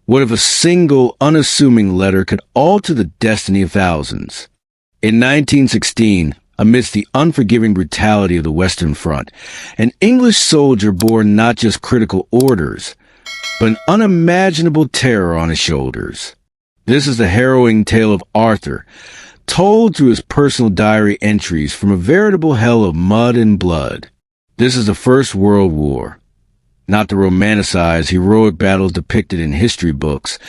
What if a single, unassuming letter could alter the destiny of thousands? In 1916, amidst the unforgiving brutality of the Western Front, an English soldier bore not just critical orders, but an unimaginable terror on his shoulders. This is the harrowing tale of Arthur, told through his personal diary entries from a veritable hell of mud and blood. This is the First World War. Not the romanticized, heroic battles depicted in history books,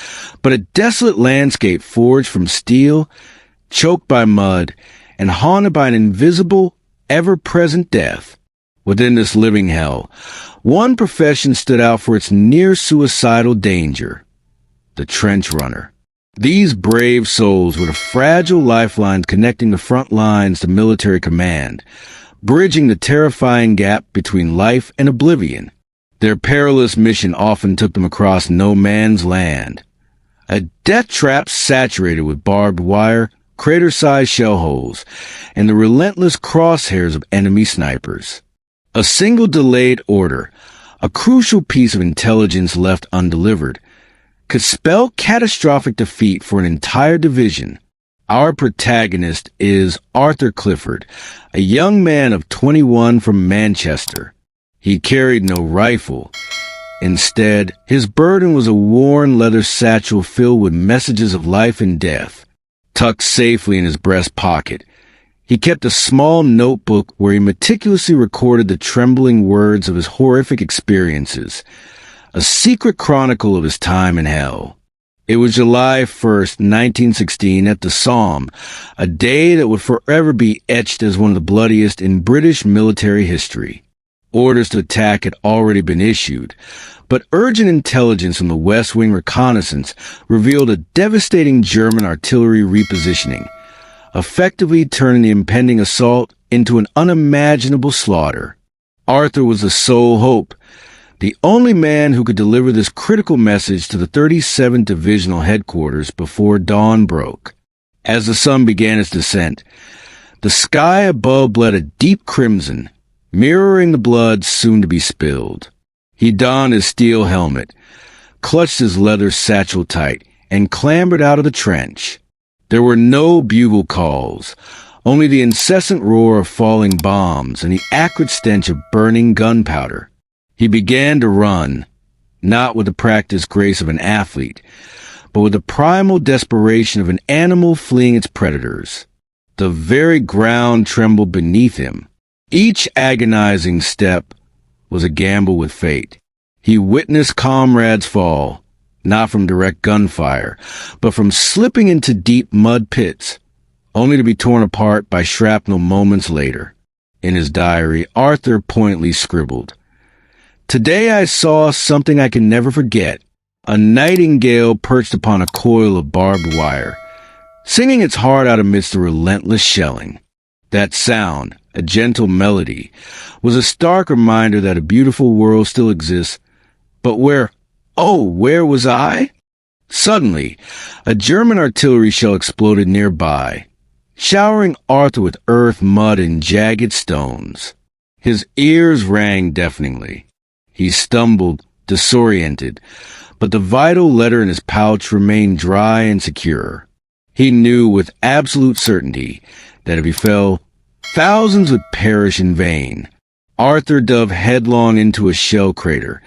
but a desolate landscape forged from steel, choked by mud, and haunted by an invisible, ever-present death. Within this living hell, one profession stood out for its near-suicidal danger: the trench runner. These brave souls were the fragile lifelines connecting the front lines to military command, bridging the terrifying gap between life and oblivion. Their perilous mission often took them across no man's land, a death trap saturated with barbed wire, crater-sized shell holes, and the relentless crosshairs of enemy snipers. A single delayed order, a crucial piece of intelligence left undelivered, could spell catastrophic defeat for an entire division. Our protagonist is Arthur Clifford, a young man of 21 from Manchester. He carried no rifle. Instead, his burden was a worn leather satchel filled with messages of life and death. Tucked safely in his breast pocket, he kept a small notebook where he meticulously recorded the trembling words of his horrific experiences, a secret chronicle of his time in hell. It was July 1st, 1916, at the Somme, a day that would forever be etched as one of the bloodiest in British military history. Orders to attack had already been issued, but urgent intelligence from the West Wing reconnaissance revealed a devastating German artillery repositioning, effectively turning the impending assault into an unimaginable slaughter. Arthur was the sole hope, the only man who could deliver this critical message to the 37th Divisional headquarters before dawn broke. As the sun began its descent, the sky above bled a deep crimson, mirroring the blood soon to be spilled. He donned his steel helmet, clutched his leather satchel tight, and clambered out of the trench. There were no bugle calls, only the incessant roar of falling bombs and the acrid stench of burning gunpowder. He began to run, not with the practiced grace of an athlete, but with the primal desperation of an animal fleeing its predators. The very ground trembled beneath him. Each agonizing step was a gamble with fate. He witnessed comrades fall, not from direct gunfire, but from slipping into deep mud pits, only to be torn apart by shrapnel moments later. In his diary, Arthur pointedly scribbled, "Today I saw something I can never forget, a nightingale perched upon a coil of barbed wire, singing its heart out amidst the relentless shelling. That sound, a gentle melody, was a stark reminder that a beautiful world still exists, but where was I?" Suddenly, a German artillery shell exploded nearby, showering Arthur with earth, mud, and jagged stones. His ears rang deafeningly. He stumbled, disoriented, but the vital letter in his pouch remained dry and secure. He knew with absolute certainty that if he fell, thousands would perish in vain. Arthur dove headlong into a shell crater,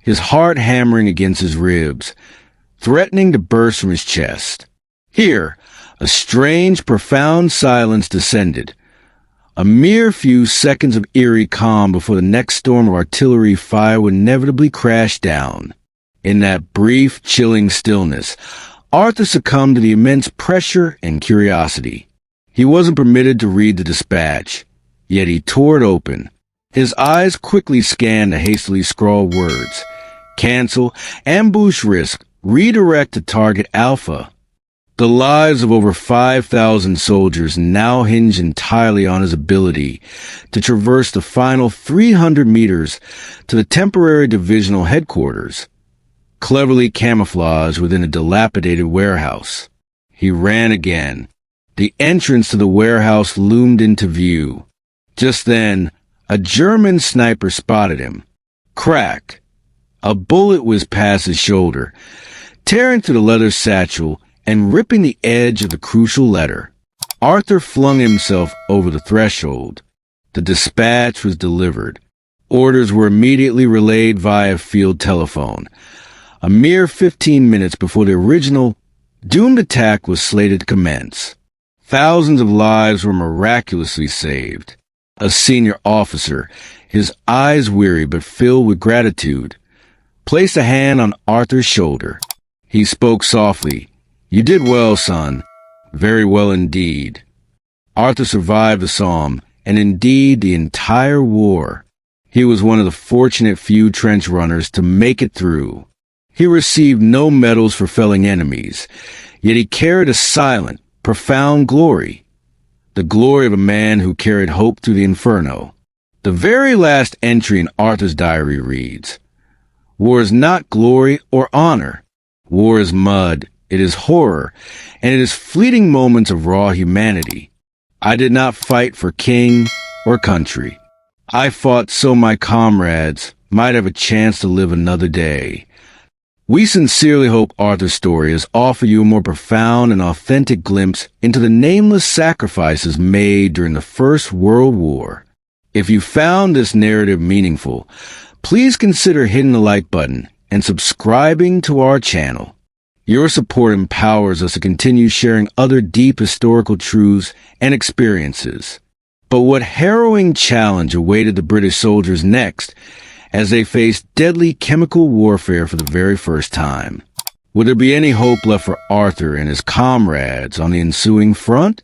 his heart hammering against his ribs, threatening to burst from his chest. Here, a strange, profound silence descended, a mere few seconds of eerie calm before the next storm of artillery fire would inevitably crash down. In that brief, chilling stillness, Arthur succumbed to the immense pressure and curiosity. He wasn't permitted to read the dispatch, yet he tore it open. His eyes quickly scanned the hastily scrawled words: cancel, ambush risk, redirect to target Alpha. The lives of over 5,000 soldiers now hinged entirely on his ability to traverse the final 300 meters to the temporary divisional headquarters, cleverly camouflaged within a dilapidated warehouse. He ran again. The entrance to the warehouse loomed into view. Just then, a German sniper spotted him. Crack! A bullet whizzed past his shoulder, Tearing through the leather satchel and ripping the edge of the crucial letter, Arthur flung himself over the threshold. The dispatch was delivered. Orders were immediately relayed via field telephone. A mere 15 minutes before the original doomed attack was slated to commence, thousands of lives were miraculously saved. A senior officer, his eyes weary but filled with gratitude, placed a hand on Arthur's shoulder. He spoke softly. "You did well, son. Very well indeed." Arthur survived the Somme, and indeed the entire war. He was one of the fortunate few trench runners to make it through. He received no medals for felling enemies, yet he carried a silent, profound glory. The glory of a man who carried hope through the inferno. The very last entry in Arthur's diary reads, "War is not glory or honor. War is mud, it is horror, and it is fleeting moments of raw humanity. I did not fight for king or country. I fought so my comrades might have a chance to live another day." We sincerely hope Arthur's story has offered you a more profound and authentic glimpse into the nameless sacrifices made during the First World War. If you found this narrative meaningful, please consider hitting the like button and subscribing to our channel. Your support empowers us to continue sharing other deep historical truths and experiences. But what harrowing challenge awaited the British soldiers next as they faced deadly chemical warfare for the very first time? Would there be any hope left for Arthur and his comrades on the ensuing front?